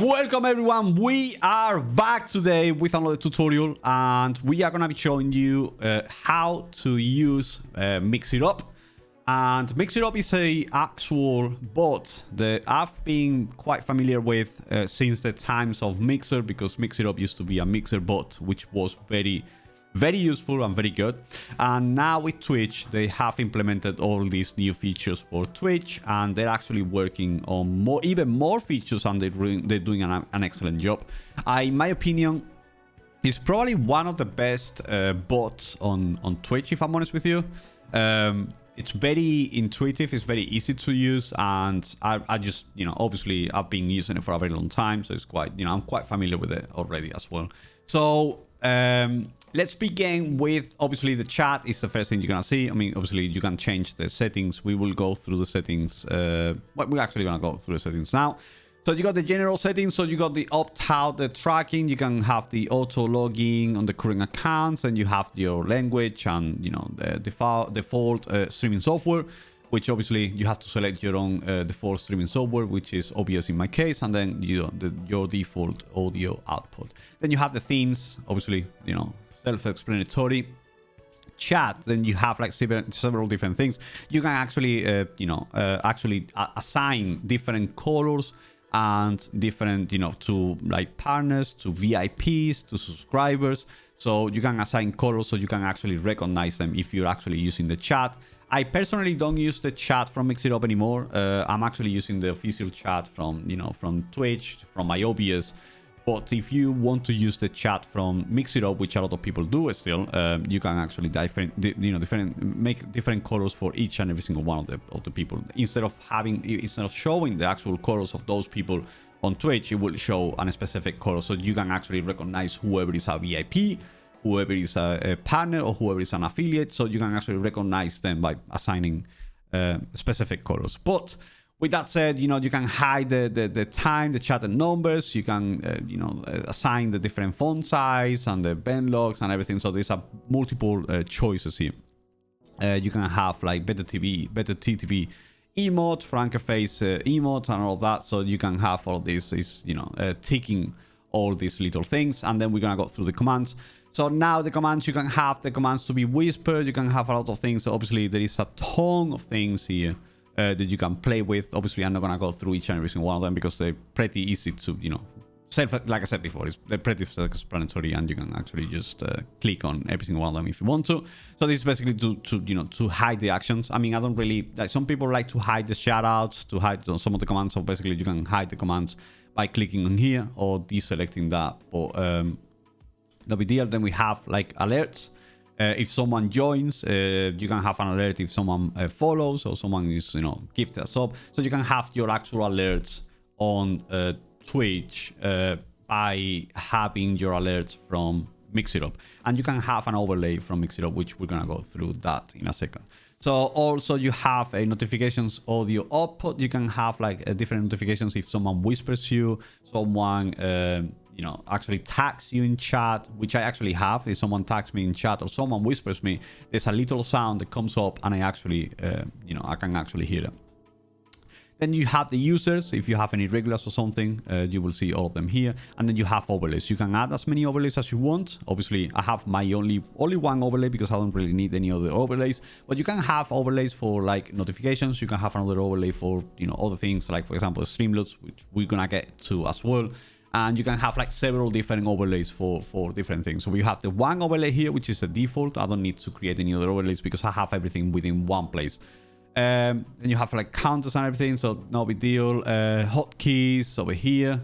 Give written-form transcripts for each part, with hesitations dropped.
Welcome everyone, we are back today with another tutorial and we are going to be showing you how to use Mix It Up. And Mix It Up is a actual bot that I've been quite familiar with since the times of Mixer, because Mix It Up used to be a Mixer bot which was very useful and very good. And now with Twitch they have implemented all these new features for Twitch, and they're actually working on even more features, and they're doing an excellent job. In my opinion, it's probably one of the best bots on Twitch, if I'm honest with you. It's very intuitive, it's very easy to use, and I just, obviously I've been using it for a very long time, so it's quite, I'm quite familiar with it already as well. So let's begin with, obviously, the chat is the first thing you're gonna see. I mean, obviously you can change the settings. We will go through the settings. We're actually gonna go through the settings now. So you got the general settings. So you got the opt-out, the tracking. You can have the auto logging on the current accounts, and you have your language and the default streaming software, which obviously you have to select your own default streaming software, which is obvious in my case, and then your default audio output. Then you have the themes, obviously, self-explanatory. Chat, then you have like several different things. You can actually assign different colors and different, to like partners, to VIPs, to subscribers. So you can assign colors so you can actually recognize them if you're actually using the chat. I personally don't use the chat from Mix It Up anymore. I'm actually using the official chat from, from Twitch, from my OBS. But if you want to use the chat from Mix It Up, which a lot of people do still, you can actually make different colors for each and every single one of the people. Instead of showing the actual colors of those people on Twitch, it will show a specific color, so you can actually recognize whoever is a VIP, whoever is a partner, or whoever is an affiliate. So you can actually recognize them by assigning specific colors. But with that said, you can hide the time, the chat and numbers. You can, assign the different font size and the bend logs and everything. So there's multiple choices here. You can have like better TTV emote, franker face emote, and all that. So you can have all this is, ticking all these little things. And then we're gonna go through the commands. So now the commands, you can have the commands to be whispered. You can have a lot of things. So obviously there is a ton of things here that you can play with. Obviously, I'm not gonna go through each and every single one of them because they're pretty easy to, like I said before, they're pretty self-explanatory, and you can actually just click on every single one of them if you want to. So this is basically to hide the actions. I mean, I don't really like. Some people like to hide the shoutouts, to hide some of the commands. So basically, you can hide the commands by clicking on here or deselecting that. But no big deal. Then we have like alerts. If someone joins, you can have an alert if someone follows, or someone is, gifted a sub. So you can have your actual alerts on Twitch by having your alerts from Mix It Up. And you can have an overlay from Mix It Up, which we're going to go through that in a second. So also you have a notifications audio output. You can have like different notifications if someone whispers you, someone actually tags you in chat, which I actually have. If someone tags me in chat or someone whispers me, there's a little sound that comes up, and I actually, I can actually hear it. Then you have the users. If you have any regulars or something, you will see all of them here. And then you have overlays. You can add as many overlays as you want. Obviously, I have my only one overlay because I don't really need any other overlays. But you can have overlays for like notifications. You can have another overlay for, other things, like for example, Streamlabs, which we're gonna get to as well. And you can have like several different overlays for different things. So we have the one overlay here, which is the default. I don't need to create any other overlays because I have everything within one place. Then you have like counters and everything, so no big deal. Hotkeys over here,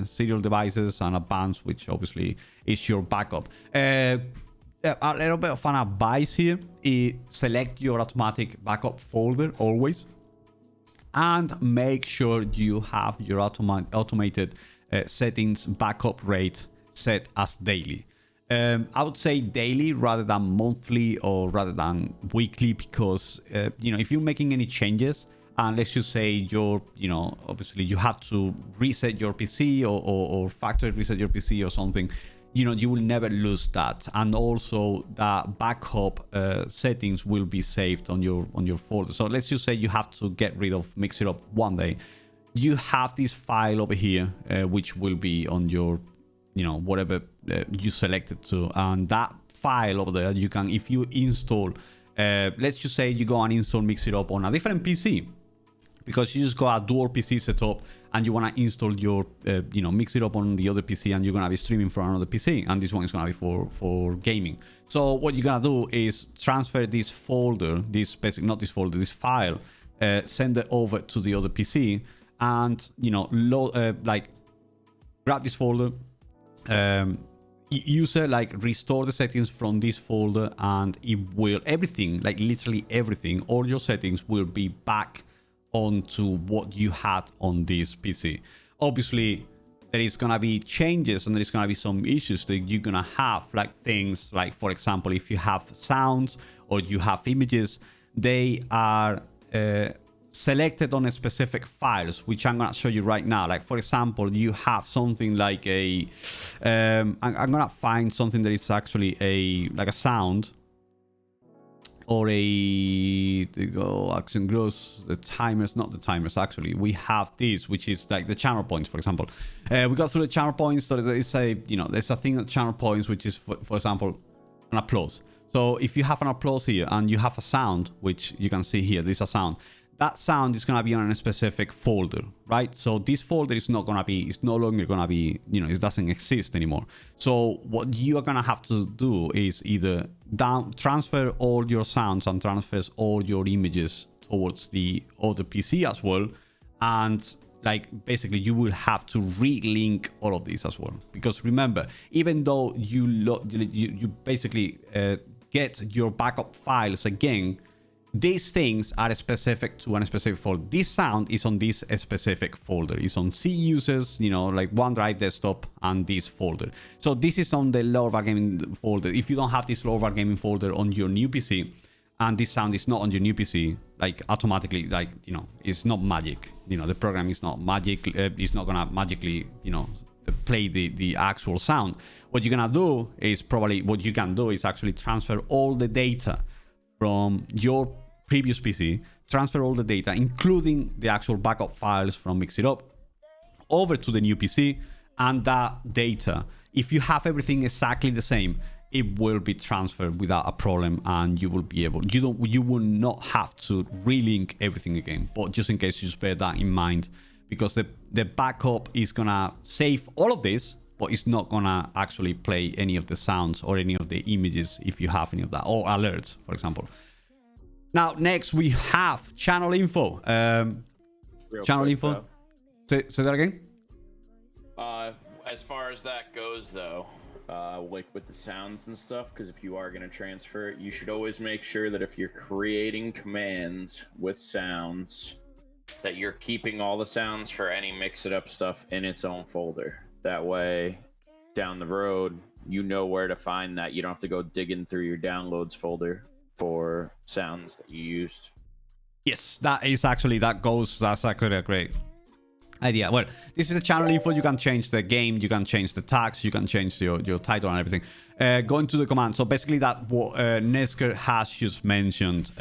serial devices and advanced, which obviously is your backup. A little bit of an advice here is select your automatic backup folder always, and make sure you have your automated settings backup rate set as daily. I would say daily rather than monthly or rather than weekly, because if you're making any changes, and let's just say you're obviously you have to reset your PC or factory reset your PC or something, you will never lose that. And also the backup settings will be saved on your folder. So let's just say you have to get rid of Mix It Up one day. you have this file over here, which will be on your, whatever you selected to, and that file over there, you can, if you install, let's just say you go and install Mix It Up on a different PC, because you just got a dual PC setup and you want to install your, Mix It Up on the other PC, and you're going to be streaming from another PC, and this one is going to be for gaming. So what you're going to do is transfer this folder, this file, send it over to the other PC, and, grab this folder, user restore the settings from this folder, and it will, everything, literally everything, all your settings will be back onto what you had on this PC. Obviously, there is gonna be changes and there is gonna be some issues that you're gonna have, things like, for example, if you have sounds or you have images, they are selected on a specific files, which I'm gonna show you right now. Like, for example, you have something like a I'm gonna find something that is actually a sound, or accent gross, the timers, not the timers, actually. We have this, which is like the channel points, for example. We got through the channel points, so there is there's a thing at channel points, which is, for example, an applause. So if you have an applause here and you have a sound, which you can see here, there's a sound. That sound is going to be on a specific folder, right? So this folder is not going to be, it's no longer going to be, it doesn't exist anymore. So what you are going to have to do is either transfer all your sounds and transfers all your images towards the other PC as well. And basically you will have to relink all of this as well. Because remember, even though you basically get your backup files again, these things are specific to a specific folder. This sound is on this specific folder. It's on C users, like OneDrive desktop and this folder. So this is on the lower gaming folder. If you don't have this lower gaming folder on your new PC, and this sound is not on your new PC, automatically, it's not magic. The program is not magic. It's not gonna magically, play the actual sound. What you're gonna do is actually transfer all the data from your previous PC, transfer all the data, including the actual backup files from Mix It Up, over to the new PC, and that data, if you have everything exactly the same, it will be transferred without a problem, and you will be able, you will not have to relink everything again. But just in case, you just bear that in mind, because the backup is gonna save all of this, but it's not gonna actually play any of the sounds or any of the images if you have any of that, or alerts, for example. Now, next we have channel info. Channel info. Say that again. As far as that goes, though, with the sounds and stuff, because if you are going to transfer it, you should always make sure that if you're creating commands with sounds, that you're keeping all the sounds for any Mix It Up stuff in its own folder. That way, down the road, you know where to find that. You don't have to go digging through your downloads folder for sounds that you used. Yes, that's actually a great idea. Well, this is the channel info. You can change the game, you can change the tags, you can change your title and everything. Going to the command. So basically that what Nesker has just mentioned.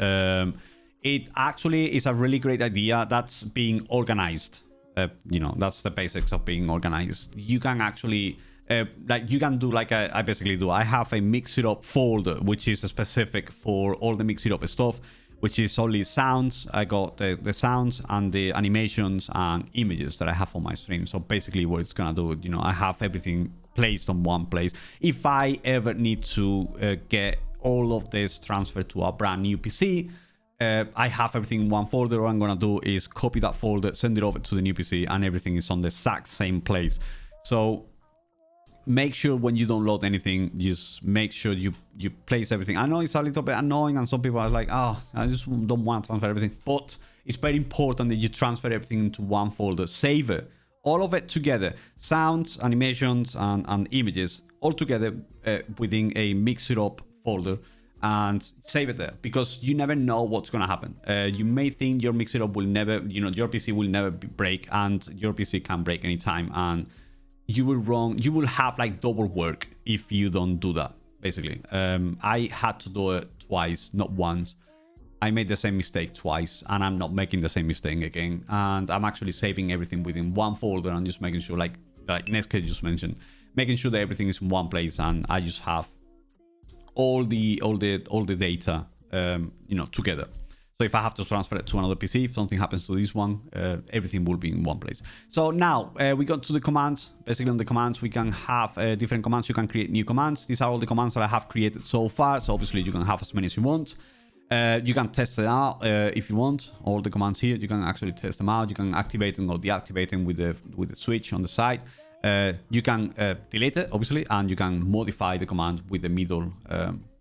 It actually is a really great idea. That's being organized. That's the basics of being organized. You can actually you can do I basically do. I have a Mix It Up folder, which is specific for all the Mix It Up stuff, which is only sounds. I got the sounds and the animations and images that I have on my stream. So basically what it's gonna do, I have everything placed on one place. If I ever need to get all of this transferred to a brand new PC, I have everything in one folder. What I'm gonna do is copy that folder, send it over to the new PC, and everything is on the exact same place. So make sure when you download anything, just make sure you place everything. I know it's a little bit annoying, and some people are like, oh, I just don't want to transfer everything. But it's very important that you transfer everything into one folder. Save it, all of it together. Sounds, animations, and images, all together within a Mix It Up folder. And save it there, because you never know what's gonna happen. You may think your Mix It Up will never, your PC will never break, and your PC can break anytime, and you will have double work if you don't do that, basically. I had to do it twice, not once, I made the same mistake twice, and I'm not making the same mistake again. And I'm actually saving everything within one folder and just making sure, like Nesker just mentioned, making sure that everything is in one place, and I just have all the data, together. So if I have to transfer it to another PC, if something happens to this one, everything will be in one place. So now we got to the commands. Basically on the commands, we can have different commands. You can create new commands. These are all the commands that I have created so far. So obviously you can have as many as you want. You can test it out if you want. All the commands here, you can actually test them out. You can activate them or deactivate them with the switch on the side. You can delete it, obviously, and you can modify the command with the middle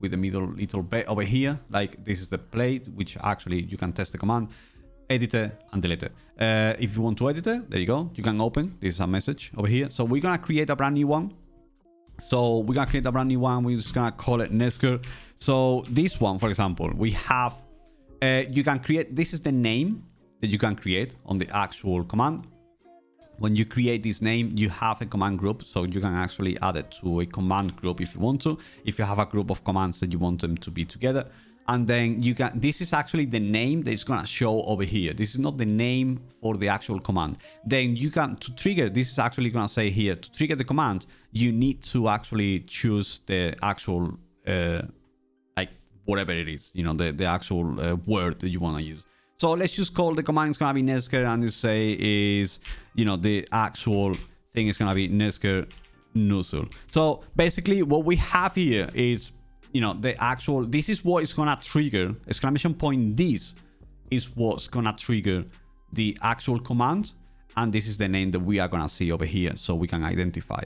little bit over here. Like this is the plate, which actually you can test the command, edit it, and delete it. If you want to edit it, there you go. You can open. This is a message over here. So we're gonna create a brand new one. We're just gonna call it Nesker. So this one, for example, we have. You can create. This is the name that you can create on the actual command. When you create this name, you have a command group, so you can actually add it to a command group if you want to, if you have a group of commands that you want them to be together. And then you can, this is actually the name that is going to show over here. This is not the name for the actual command. Then you can, to trigger, this is actually going to say here, to trigger the command, you need to actually choose the actual, like whatever it is, the actual word that you want to use. So let's just call the command is going to be Nesker, and just say is, the actual thing is going to be Nesker Nuzzle. So basically what we have here is, the actual, this is what is going to trigger, exclamation point, this is what's going to trigger the actual command. And this is the name that we are going to see over here, so we can identify.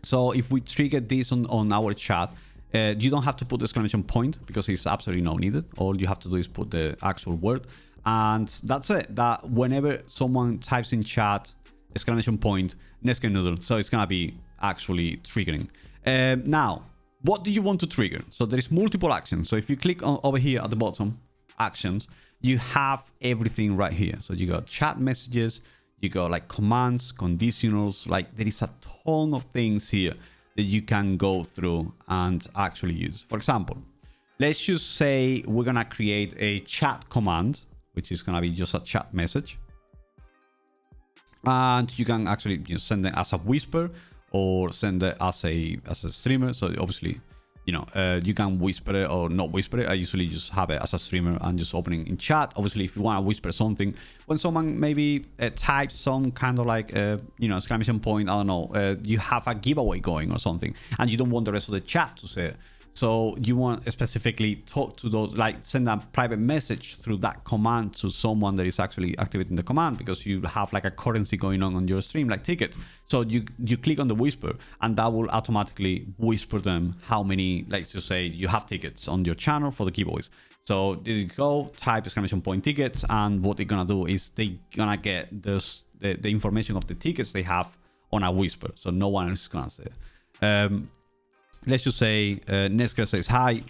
So if we trigger this on our chat, you don't have to put the exclamation point because it's absolutely not needed. All you have to do is put the actual word, and that's it. That whenever someone types in chat exclamation point Nesker Noodle, so it's gonna be actually triggering. Now, what do you want to trigger? So there is multiple actions. So if you click on over here at the bottom, actions, you have everything right here. So you got chat messages, you got like commands, conditionals, like there is a ton of things here that you can go through and actually use. For example, let's just say we're gonna create a chat command, which is gonna be just a chat message, and you can actually send it as a whisper or send it as a streamer. So obviously, you can whisper it or not whisper it. I usually just have it as a streamer and just opening in chat. Obviously, if you want to whisper something, when someone maybe types some kind of like, exclamation point, I don't know, you have a giveaway going or something, and you don't want the rest of the chat to say it. So you want to specifically talk to those, like send a private message through that command to someone that is actually activating the command, because you have like a currency going on your stream, like tickets. So you click on the whisper, and that will automatically whisper them how many, let's just say you have tickets on your channel for the giveaways. So there you go, type exclamation point tickets, and what they're gonna do is they're gonna get the information of the tickets they have on a whisper, so no one is gonna say it. Let's just say Nesker says hi.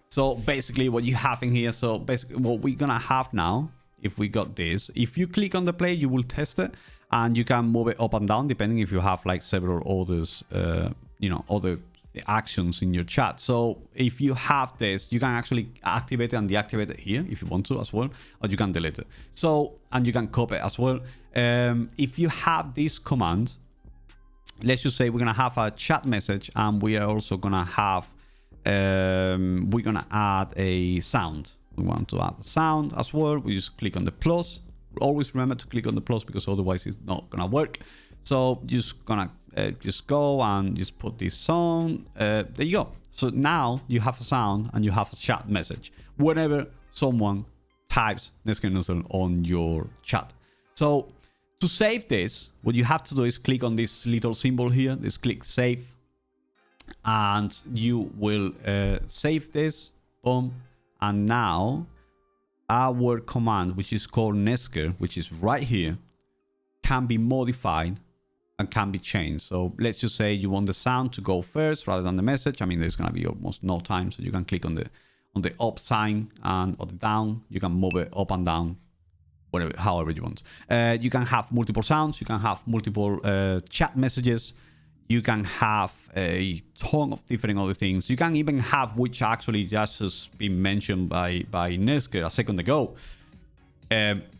So basically what you have in here, so basically what we're gonna have now, if we got this, if you click on the play, you will test it, and you can move it up and down depending if you have like several others, other actions in your chat. So if you have this, you can actually activate it and deactivate it here if you want to as well, or you can delete it. So, and you can copy it as well. If you have this command, let's just say we're gonna have a chat message, and we are also gonna have we're gonna add a sound. We want to add a sound as well. We just click on the plus. Always remember to click on the plus, because otherwise it's not gonna work. So just gonna just go and just put this sound. There you go. So now you have a sound and you have a chat message whenever someone types Nesker Nuzzle on your chat. So to save this, what you have to do is click on this little symbol here. Just click save, and you will save this. Boom. And now our command, which is called Nesker, which is right here, can be modified and can be changed. So let's just say you want the sound to go first rather than the message. I mean, there's gonna be almost no time, so you can click on the up sign and on the down. You can move it up and down, whatever, however you want. You can have multiple sounds. You can have multiple chat messages. You can have a ton of different other things. You can even have, which actually just has been mentioned by Nesker a second ago,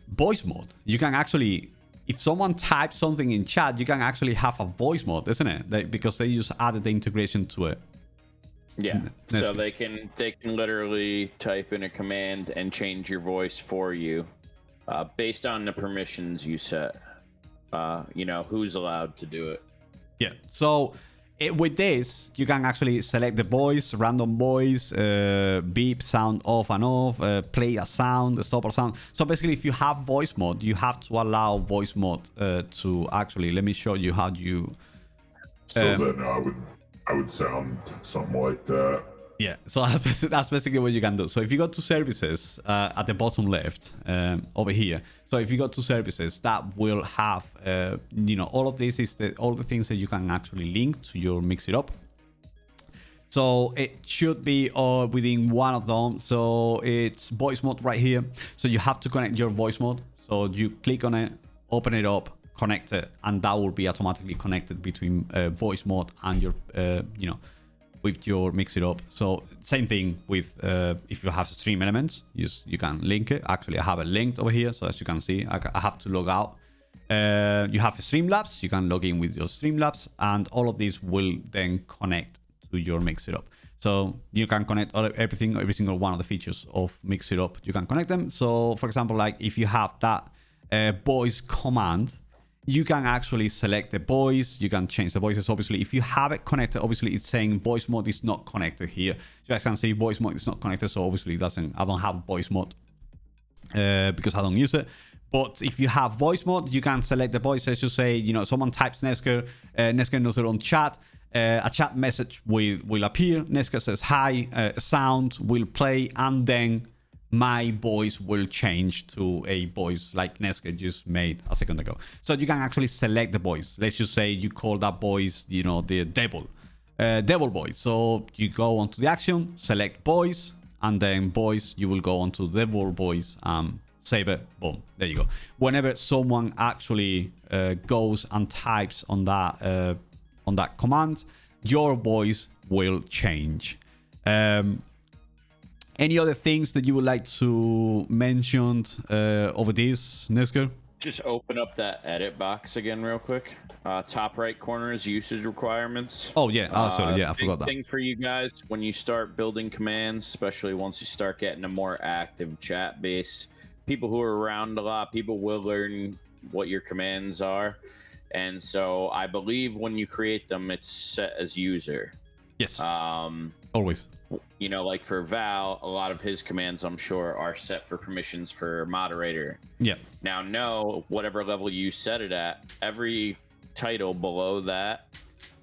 voice mode. You can actually, if someone types something in chat, you can actually have a voice mode, isn't it? Because they just added the integration to it. Yeah, so they can literally type in a command and change your voice for you based on the permissions you set. You know, who's allowed to do it. Yeah, so with this, you can actually select the voice, random voice, beep, sound off and off, play a sound, stop a sound. So basically, if you have voice mode, you have to allow voice mode to actually, let me show you how you... So then I would sound something like that. Yeah, so that's basically what you can do. So if you go to services at the bottom left over here, so if you go to services, that will have, you know, all of this is all the things that you can actually link to your Mix It Up. So it should be within one of them. So it's voice mode right here. So you have to connect your voice mode. So you click on it, open it up, connect it, and that will be automatically connected between voice mode and your, you know, with your Mix It Up. So same thing with if you have stream elements, you can link it. Actually, I have it linked over here. So as you can see, I have to log out. You have Streamlabs. You can log in with your Streamlabs, and all of these will then connect to your Mix It Up. So you can connect everything, every single one of the features of Mix It Up. You can connect them. So for example, like if you have that voice command, you can actually select the voice. You can change the voices. Obviously, if you have it connected, obviously it's saying voice mode is not connected here. You guys can see voice mode is not connected. So obviously it doesn't, I don't have voice mode because I don't use it. But if you have voice mode, you can select the voice. As you say, you know, someone types Nesker, Nesker knows their own chat. A chat message will appear. Nesker says hi, sound will play, and then my voice will change to a voice like Nesker just made a second ago. So you can actually select the voice. Let's just say you call that voice, you know, the devil voice. So you go onto the action, select voice, and then voice, you will go onto devil voice, save it, boom, there you go. Whenever someone actually goes and types on that command, your voice will change. Any other things that you would like to mention over this, Nesker? Just open up that edit box again real quick. Top right corner is usage requirements. Oh, yeah. Sorry. Yeah, I forgot that. Big thing for you guys when you start building commands, especially once you start getting a more active chat base, people who are around a lot, people will learn what your commands are. And so I believe when you create them, it's set as user. Yes. Always. You know, like for Val, a lot of his commands, I'm sure, are set for permissions for moderator. Yeah. Now, no, whatever level you set it at, every title below that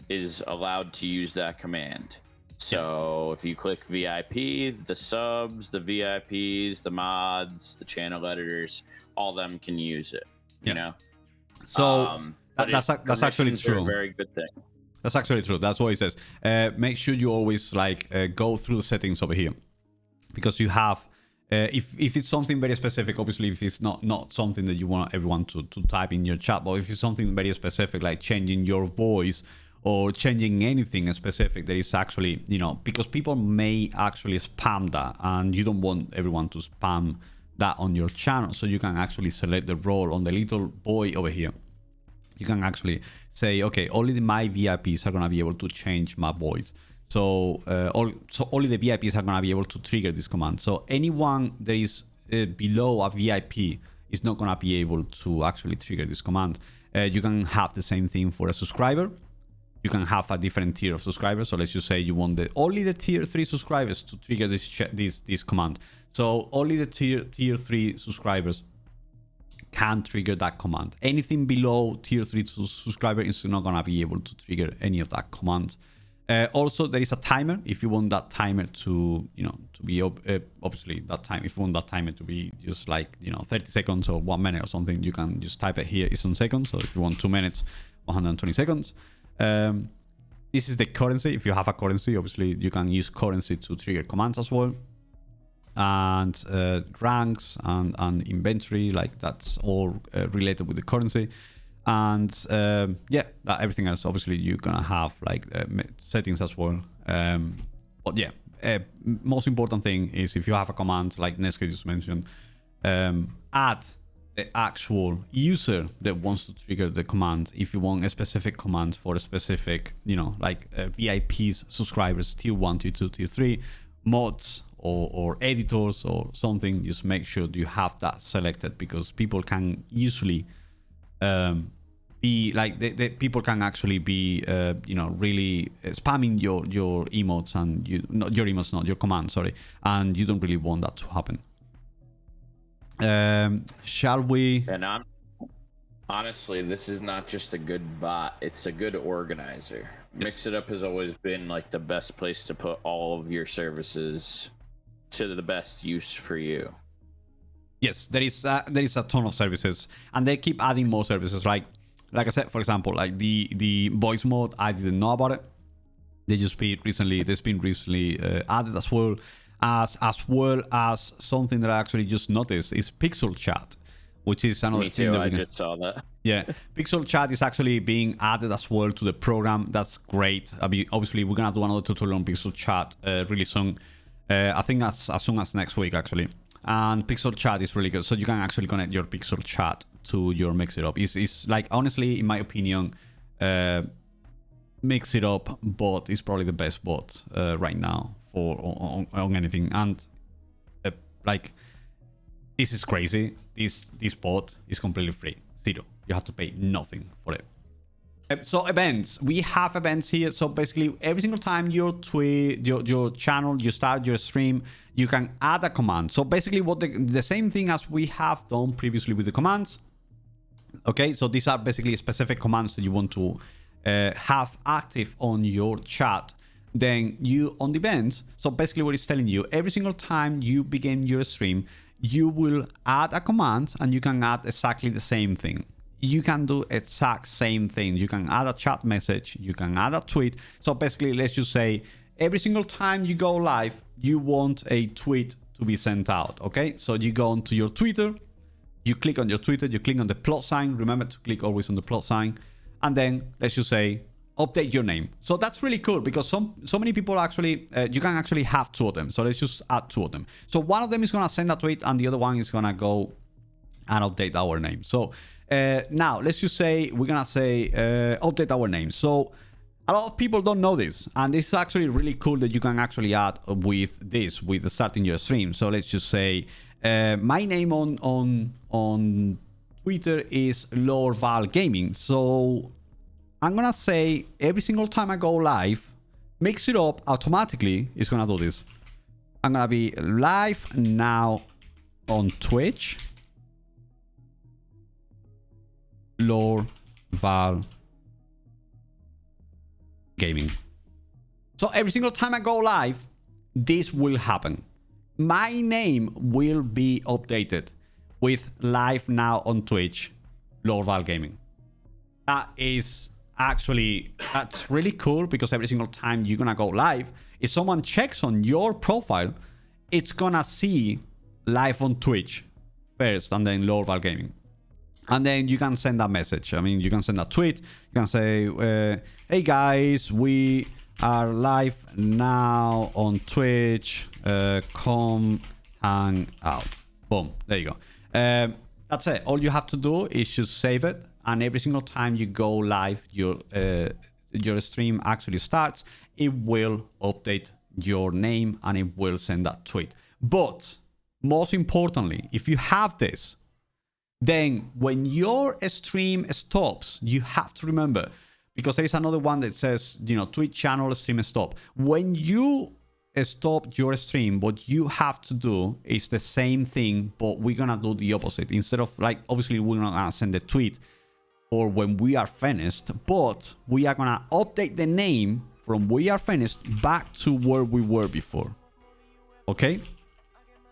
is allowed to use that command. So if you click VIP, the subs, the VIPs, the mods, the channel editors, all of them can use it. You know. So that's actually true. A very good thing. That's actually true. That's what it says. Make sure you always like go through the settings over here, because you have if it's something very specific. Obviously, if it's not something that you want everyone to type in your chat, but if it's something very specific, like changing your voice or changing anything specific, that is actually, you know, because people may actually spam that, and you don't want everyone to spam that on your channel. So you can actually select the role on the little boy over here. You can actually say, okay, only my VIPs are going to be able to change my voice. So, only the VIPs are going to be able to trigger this command. So anyone that is below a VIP is not going to be able to actually trigger this command. You can have the same thing for a subscriber. You can have a different tier of subscribers. So let's just say you want only the tier 3 subscribers to trigger this command. So only the tier 3 subscribers can trigger that command. Anything below tier 3 subscriber is not gonna be able to trigger any of that command. Also, there is a timer. If you want that timer to, you know, to be obviously that time. If you want that timer to be just like, you know, 30 seconds or 1 minute or something, you can just type it here. It's on seconds. So if you want 2 minutes, 120 seconds. This is the currency. If you have a currency, obviously you can use currency to trigger commands as well. And ranks and inventory, like that's all related with the currency. And yeah, everything else, obviously, you're gonna have like settings as well. But yeah, most important thing is if you have a command like Nesca just mentioned, add the actual user that wants to trigger the command. If you want a specific command for a specific, you know, like VIPs, subscribers, tier 1, tier 2, tier 3, mods or editors or something, just make sure you have that selected, because people can usually be like people can actually be you know, really spamming your emotes and your commands, sorry, and you don't really want that to happen. Shall we? And honestly, this is not just a good bot, it's a good organizer. Yes. Mixitup has always been like the best place to put all of your services to the best use for you. Yes, there is a ton of services, and they keep adding more services. Like I said, for example, like the voice mode, I didn't know about it. There's been recently added as well as something that I actually just noticed is Pixel Chat, which is another thing that I just saw that. Yeah, Pixel Chat is actually being added as well to the program. That's great. I mean, obviously, we're gonna do another tutorial on Pixel Chat really soon. I think as soon as next week, actually. And Pixel Chat is really good, so you can actually connect your Pixel Chat to your Mixitup. It's like, honestly, in my opinion, Mixitup bot is probably the best bot right now for on anything. And like, this is crazy. This bot is completely free, zero. You have to pay nothing for it. So events, we have events here. So basically, every single time you tweet your channel, you start your stream, you can add a command. So basically, what the same thing as we have done previously with the commands. Okay, so these are basically specific commands that you want to have active on your chat. Then you on the events. So basically, what it's telling you, every single time you begin your stream, you will add a command, and you can add exactly the same thing. You can do exact same thing. You can add a chat message, you can add a tweet. So basically, let's just say every single time you go live, you want a tweet to be sent out. Okay, so you go onto your Twitter, you click on your Twitter, you click on the plus sign. Remember to click always on the plus sign, and then let's just say update your name. So that's really cool, because so many people actually you can actually have two of them. So let's just add two of them. So one of them is gonna send a tweet, and the other one is gonna go and update our name. So now let's just say we're gonna say update our name. So a lot of people don't know this, and it's actually really cool that you can actually add with starting your stream. So let's just say my name on Twitter is Lord Val Gaming. So I'm gonna say every single time I go live, Mixitup automatically is gonna do this. I'm gonna be live now on Twitch, Lord Val Gaming. So every single time I go live, this will happen. My name will be updated with live now on Twitch, Lord Val Gaming. That's really cool, because every single time you're gonna go live, if someone checks on your profile, it's gonna see live on Twitch first, and then Lord Val Gaming. And then you can send a message. I mean, you can send a tweet. You can say, hey guys, we are live now on Twitch. Come hang out. Boom. There you go. That's it. All you have to do is just save it. And every single time you go live, your stream actually starts, it will update your name and it will send that tweet. But most importantly, if you have this, then when your stream stops, you have to remember, because there is another one that says, you know, Twitch channel stream stop. When you stop your stream, what you have to do is the same thing, but we're gonna do the opposite. Instead of, like, obviously we're not gonna send a tweet or when we are finished, but we are gonna update the name from we are finished back to where we were before. Okay?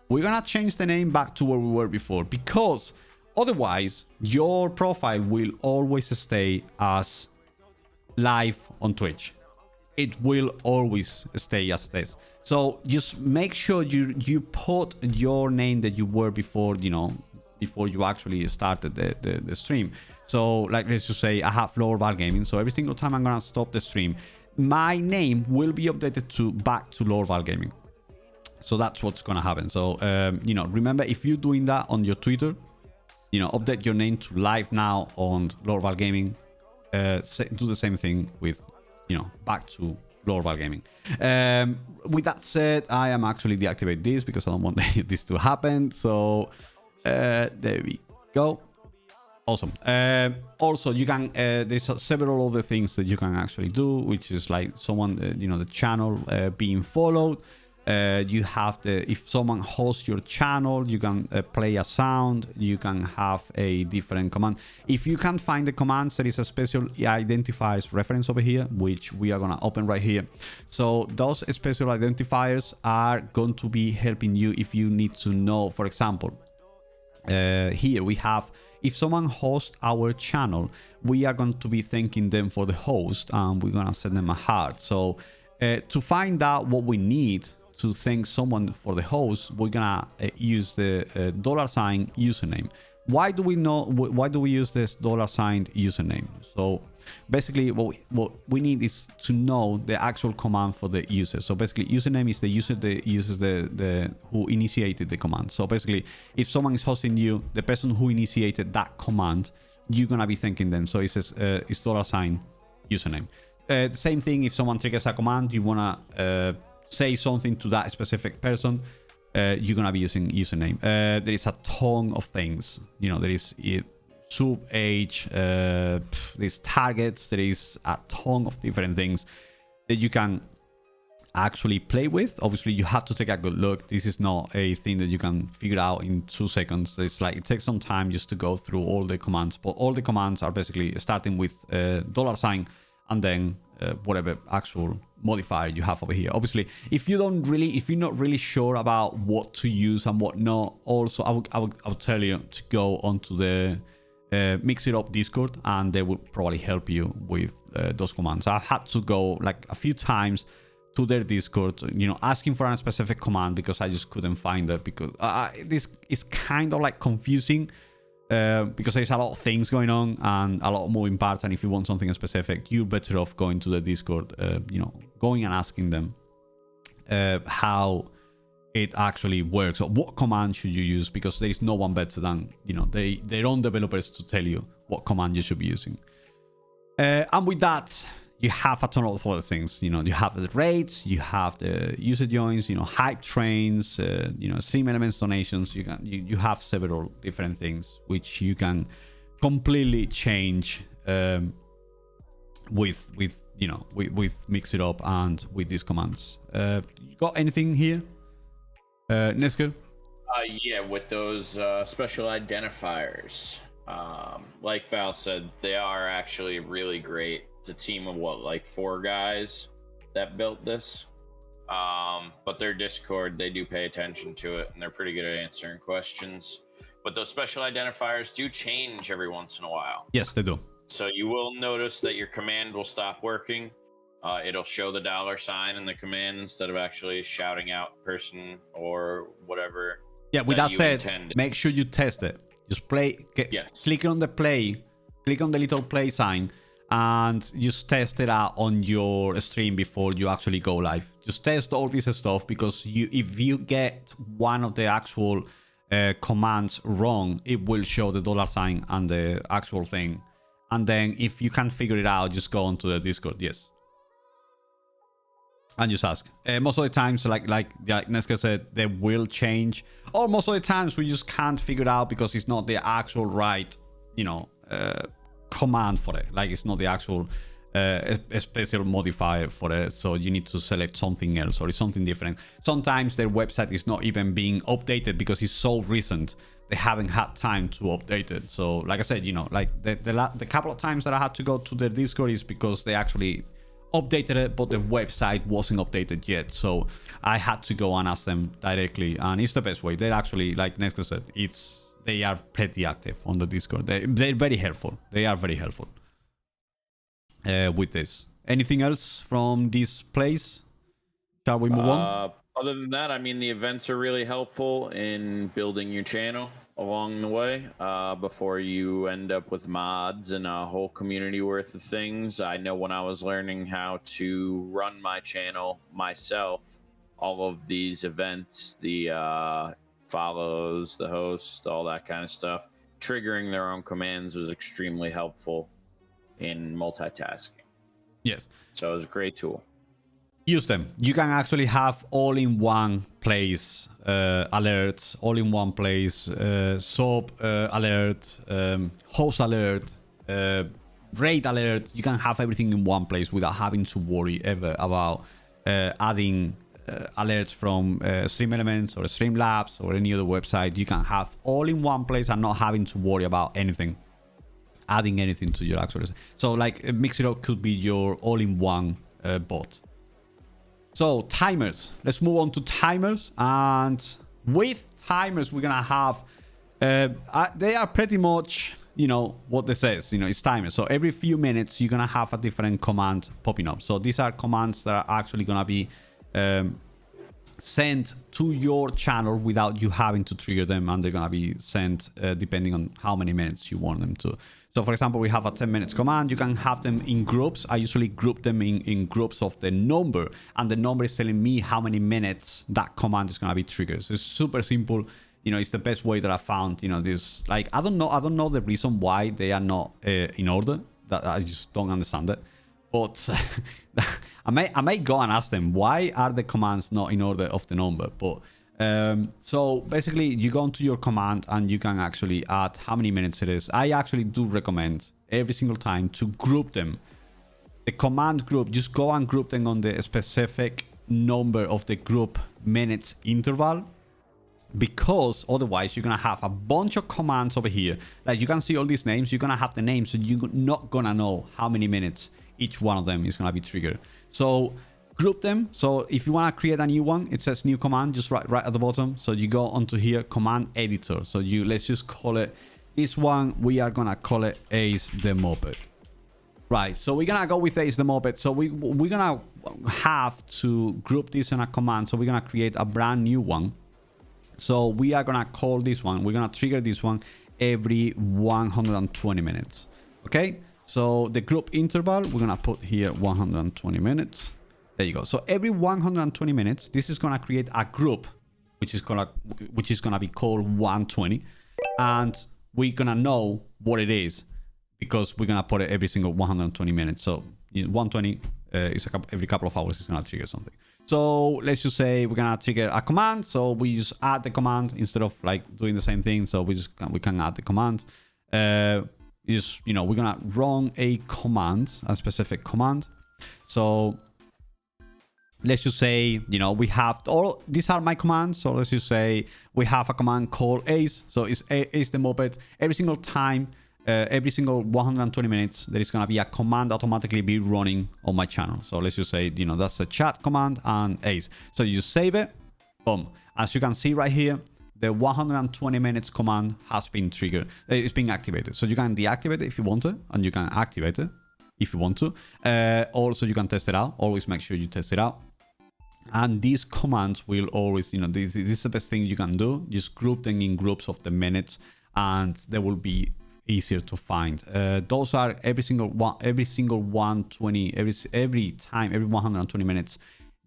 We're gonna change the name back to where we were before, because otherwise your profile will always stay as live on Twitch. It will always stay as this. So just make sure you put your name that you were before, you know, before you actually started the stream. So like, let's just say I have Lorval Gaming. So every single time I'm gonna stop the stream, my name will be updated to back to Lorval Gaming. So that's what's gonna happen. So you know, remember, if you're doing that on your Twitter, you know, update your name to live now on Lorval Gaming. Do the same thing with, you know, back to Lorval Gaming. With that said, I am actually deactivate this because I don't want this to happen. So there we go. Awesome. Also, you can there's several other things that you can actually do, which is like someone, you know, the channel being followed. You have if someone hosts your channel, you can play a sound. You can have a different command. If you can't find the commands, there is a special identifiers reference over here, which we are gonna open right here. So those special identifiers are going to be helping you if you need to know. For example, here we have, if someone hosts our channel, we are going to be thanking them for the host, and we're gonna send them a heart. So to find out what we need to thank someone for the host, we're gonna use the $sign username. Why do we use this $sign username? So basically what we need is to know the actual command for the user. So basically, username is the user that uses the who initiated the command. So basically, if someone is hosting you, the person who initiated that command, you're gonna be thanking them. So it says it's $sign username. The same thing, if someone triggers a command, you wanna say something to that specific person, you're gonna be using username. There is a ton of things, you know, there is sub age, there's targets, there is a ton of different things that you can actually play with. Obviously, you have to take a good look. This is not a thing that you can figure out in 2 seconds. It's like, it takes some time just to go through all the commands, but all the commands are basically starting with $sign and then whatever actual modifier you have over here. Obviously, if you're not really sure about what to use and what not, also I would tell you to go onto the Mix It Up Discord, and they will probably help you with those commands. I've had to go like a few times to their Discord, you know, asking for a specific command because I just couldn't find it, because this is kind of like confusing. Because there's a lot of things going on and a lot of moving parts, and if you want something specific, you're better off going to the Discord, you know, going and asking them how it actually works, or what command should you use, because there is no one better than, you know, their own developers to tell you what command you should be using. And with that, you have a ton of other things. You know, you have the rates, you have the user joins, you know, hype trains, you know, stream elements, donations. You have several different things which you can completely change with you know, with Mix It Up and with these commands. You got anything here, Nesker? Yeah, with those special identifiers, like Val said, they are actually really great. It's a team of like 4 guys that built this, but their Discord, they do pay attention to it, and they're pretty good at answering questions. But those special identifiers do change every once in a while. Yes, they do. So you will notice that your command will stop working. It'll show the $sign in the command instead of actually shouting out person or whatever. Yeah, with that said, intended. Make sure you test it. Just play. Yes. Click on the play. Click on the little play sign, and just test it out on your stream before you actually go live. Just test all this stuff, because if you get one of the actual commands wrong, it will show the $sign and the actual thing. And then if you can't figure it out, just go onto the Discord. Yes. And just ask. Most of the times, like Nesker said, they will change. Or most of the times we just can't figure it out because it's not the actual right, you know, command for it. Like, it's not the actual special modifier for it. So you need to select something else, or it's something different. Sometimes their website is not even being updated because it's so recent. They haven't had time to update it. So like I said, you know, like the couple of times that I had to go to their Discord is because they actually updated it, but the website wasn't updated yet. So I had to go and ask them directly, and it's the best way. They're actually, like Nesker said, they are pretty active on the Discord. They're very helpful. They are very helpful with this. Anything else from this place? Shall we move on? Other than that, I mean, the events are really helpful in building your channel. along the way before you end up with mods and a whole community worth of things. I know when I was learning how to run my channel myself, all of these events, the follows, the hosts, all that kind of stuff, triggering their own commands was extremely helpful in multitasking. Yes. So it was a great tool. Use them. You can actually have all in one place alerts, all in one place sub alert, host alert, raid alert. You can have everything in one place without having to worry ever about adding alerts from Stream Elements or Streamlabs or any other website. You can have all in one place and not having to worry about anything, adding anything to your actual. So like Mixer could be your all-in-one bot. So timers, let's move on to timers. And with timers, we're gonna have they are pretty much, you know, what this says, you know, it's timers. So every few minutes you're gonna have a different command popping up. So these are commands that are actually gonna be sent to your channel without you having to trigger them, and they're gonna be sent depending on how many minutes you want them to. So for example, we have a 10 minutes command. You can have them in groups. I usually group them in groups of the number, and the number is telling me how many minutes that command is gonna be triggered. So it's super simple. You know, it's the best way that I found. You know, this, like, I don't know the reason why they are not in order. That I just don't understand it. But I may go and ask them, why are the commands not in order of the number? But so basically, you go into your command and you can actually add how many minutes it is. I actually do recommend every single time to group them. The command group, just go and group them on the specific number of the group minutes interval. Because otherwise you're gonna have a bunch of commands over here. Like, you can see all these names, you're gonna have the names, so you're not gonna know how many minutes each one of them is gonna be triggered. So group them. So if you want to create a new one, it says new command just right at the bottom. So you go onto here, command editor. So let's just call it this one. We are gonna call it Ace the Moped. Right, so we're gonna go with Ace the Moped. So we're gonna have to group this in a command. So we're gonna create a brand new one. So we are gonna call this one, we're gonna trigger this one every 120 minutes. Okay, so the group interval, we're gonna put here 120 minutes. There you go. So every 120 minutes, this is gonna create a group, which is gonna be called 120, and we're gonna know what it is because we're gonna put it every single 120 minutes. So 120 is every couple of hours, it's gonna trigger something. So let's just say we're gonna trigger a command. So we just add the command instead of like doing the same thing. So we can add the command. You know, we're gonna run a command, a specific command. So let's just say, you know, we have all these are my commands. So let's just say we have a command called Ace. So it's Ace the Moped. Every single time, every single 120 minutes, there is going to be a command automatically be running on my channel. So let's just say, you know, that's a chat command and Ace. So you just save it. Boom. As you can see right here, the 120 minutes command has been triggered. It's being activated. So you can deactivate it if you want to, and you can activate it if you want to. Also, you can test it out. Always make sure you test it out. And these commands will always, you know, this is the best thing you can do. Just group them in groups of the minutes, and they will be easier to find. Those are every single 120, every time, every 120 minutes,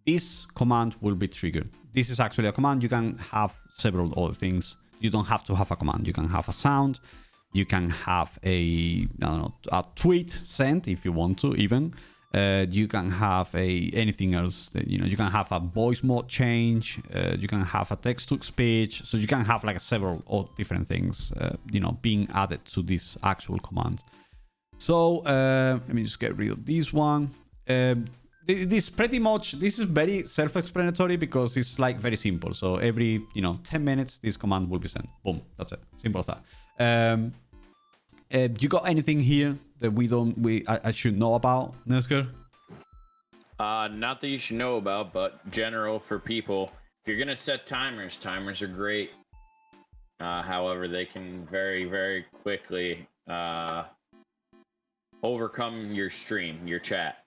this command will be triggered. This is actually a command. You can have several other things. You don't have to have a command. You can have a sound. You can have a tweet sent if you want to, even. You can have anything else. You know, you can have a voice mode change. You can have a text to speech. So you can have like several different things, you know, being added to this actual command. So let me just get rid of this one. This is very self-explanatory because it's like very simple. So every 10 minutes, this command will be sent. Boom, that's it. Simple as that. You got anything here that I should know about, Nesker? Not that you should know about, but general for people. If you're gonna set timers, timers are great. However, they can very, very quickly overcome your stream, your chat.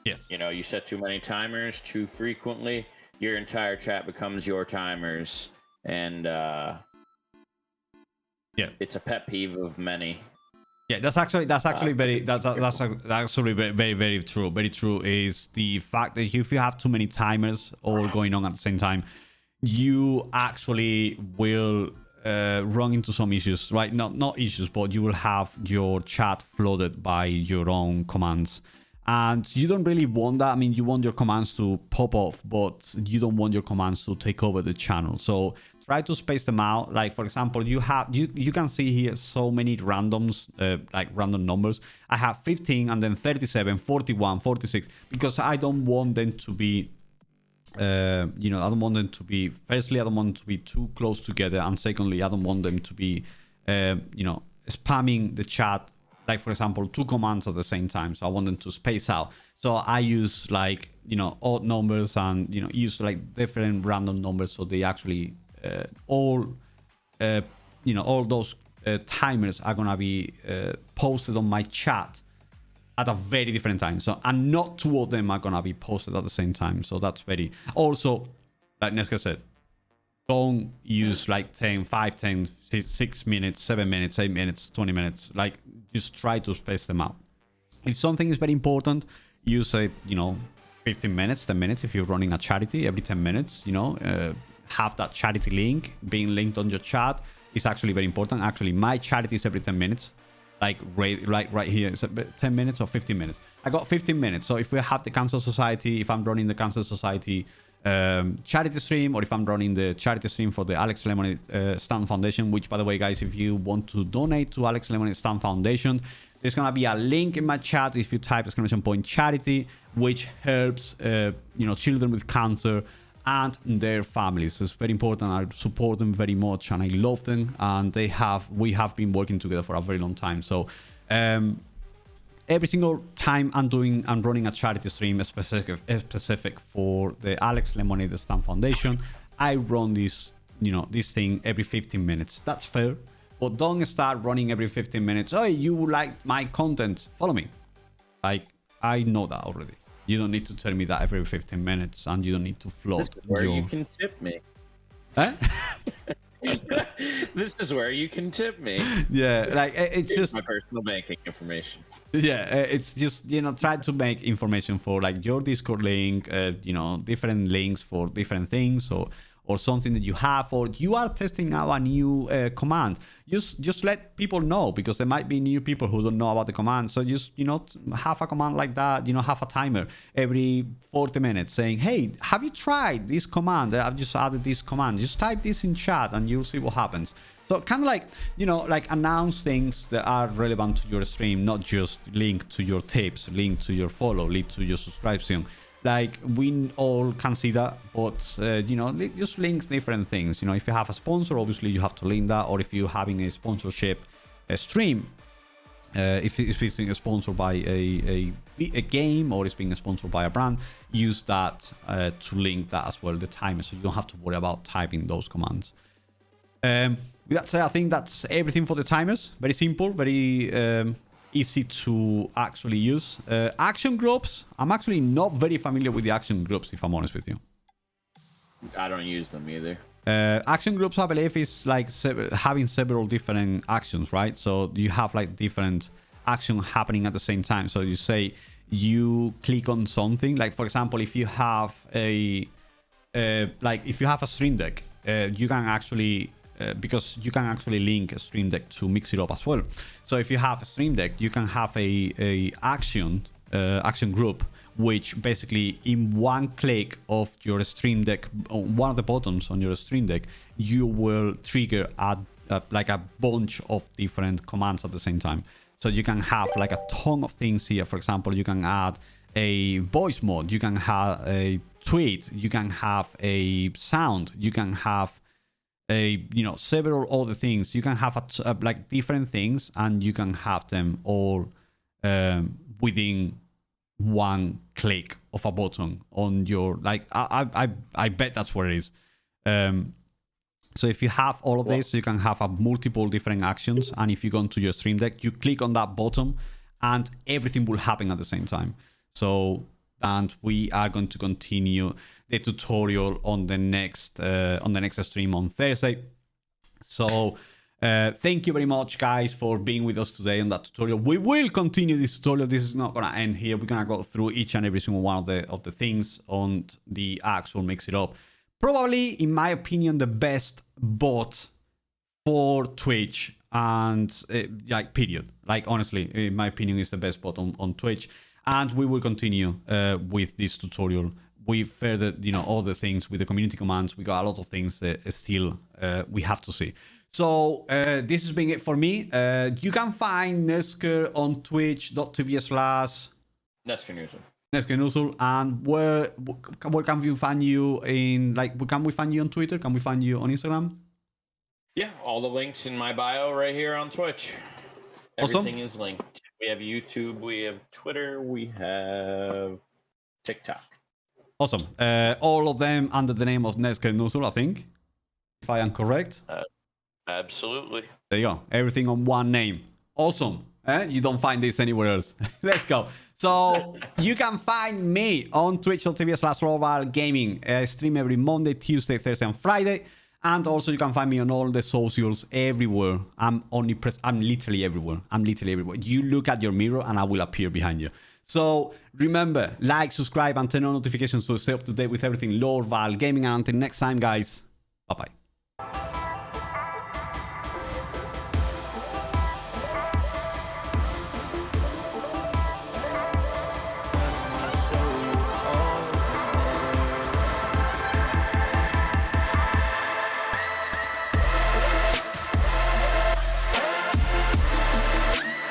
Yes. You know, you set too many timers too frequently, your entire chat becomes your timers, and Yeah. It's a pet peeve of many. Yeah, that's actually very very true. Very true is the fact that if you have too many timers all going on at the same time, you actually will run into some issues, right? Not issues, but you will have your chat flooded by your own commands. And you don't really want that. I mean, you want your commands to pop off, but you don't want your commands to take over the channel. So try to space them out. Like, for example, you can see here so many randoms, like random numbers. I have 15 and then 37, 41, 46, because I don't want them to be, I don't want them to be, firstly, I don't want them to be too close together. And secondly, I don't want them to be, spamming the chat. Like, for example, 2 commands at the same time. So I want them to space out. So I use like, odd numbers and, use like different random numbers. So they actually, all those timers are going to be posted on my chat at a very different time. So, and not 2 of them are going to be posted at the same time. So that's very, also, like Nesca said, don't use like 5, 10, 6 minutes, 7 minutes, 8 minutes, 20 minutes. Like, just try to space them out. If something is very important, use 15 minutes, 10 minutes. If you're running a charity, every 10 minutes, have that charity link being linked on your chat is actually very important. Actually, my charity is every 10 minutes. Like right here, it's 10 minutes or 15 minutes. I got 15 minutes. So if we have the Cancer Society, if I'm running the Cancer Society charity stream, or if I'm running the charity stream for the Alex Lemonade Stan Foundation, which, by the way, guys, if you want to donate to Alex Lemonade Stan Foundation, there's gonna be a link in my chat if you type !charity, which helps children with cancer and their families. It's very important. I support them very much and I love them, and we have been working together for a very long time. So every single time I'm running a charity stream specific for the Alex Lemonade Stan Foundation, I run this thing every 15 minutes. That's fair, but don't start running every 15 minutes. Oh, you like my content, follow me. Like, I know that already. You don't need to tell me that every 15 minutes, and you don't need to float. This is where you can tip me. Huh? This is where you can tip me. Yeah, like it's just my personal banking information. Yeah, it's just try to make information for like your Discord link, different links for different things, or something that you have, or you are testing out a new command. Just let people know, because there might be new people who don't know about the command. So just have a command like that. Have a timer every 40 minutes saying, hey, have you tried this command? I've just added this command. Just type this in chat and you'll see what happens. So kind of like like announce things that are relevant to your stream, not just link to your tips, link to your follow, link to your subscription. Like, we all can see that, but just link different things. If you have a sponsor, obviously you have to link that, or if you're having a sponsorship stream, if it's being sponsored by a game, or it's being sponsored by a brand, use that to link that as well, the timer, so you don't have to worry about typing those commands. With that said, I think that's everything for the timers. Very simple, very easy to actually use. Action groups, I'm actually not very familiar with the action groups, if I'm honest with you. I don't use them either. Action groups, I believe, is like having several different actions, right? So you have like different action happening at the same time. So you say you click on something, like for example, if you have a Stream Deck, you can actually because you can actually link a Stream Deck to mix it up as well. So if you have a Stream Deck, you can have a action group, which basically in one click of your Stream Deck, on one of the buttons on your Stream Deck, you will trigger like a bunch of different commands at the same time. So you can have like a ton of things here. For example, you can add a voice mode, you can have a tweet, you can have a sound, you can have several other things. You can have like different things, and you can have them all within one click of a button on your, like, I bet that's what it is. So if you have all of this, you can have multiple different actions, and if you go into your Stream Deck, you click on that button and everything will happen at the same time. So, and we are going to continue the tutorial on the next stream on Thursday. So Thank you very much, guys, for being with us today on that tutorial. We will continue this tutorial. This is not gonna end here. We're gonna go through each and every single one of the things on the actual Mix It Up. Probably, in my opinion, the best bot for Twitch and like period. Like honestly, in my opinion, is the best bot on Twitch. And we will continue with this tutorial. We further, all the things with the community commands. We got a lot of things that still we have to see. So this has been it for me. You can find Nesker on twitch.tv/NeskerNuzel. And where can we find you in, like, can we find you on Twitter? Can we find you on Instagram? Yeah, all the links in my bio right here on Twitch. Awesome. Everything is linked. We have YouTube, we have Twitter, we have TikTok. Awesome. All of them under the name of espanol, I think, if I am correct. Absolutely. There you go. Everything on one name. Awesome. You don't find this anywhere else. Let's go. So you can find me on twitch.tv/gaming. I stream every Monday, Tuesday, Thursday, and Friday. And also you can find me on all the socials everywhere. I'm literally everywhere. You look at your mirror and I will appear behind you. So remember, like, subscribe, and turn on notifications to stay up to date with everything Lord Val Gaming. And until next time, guys, bye-bye.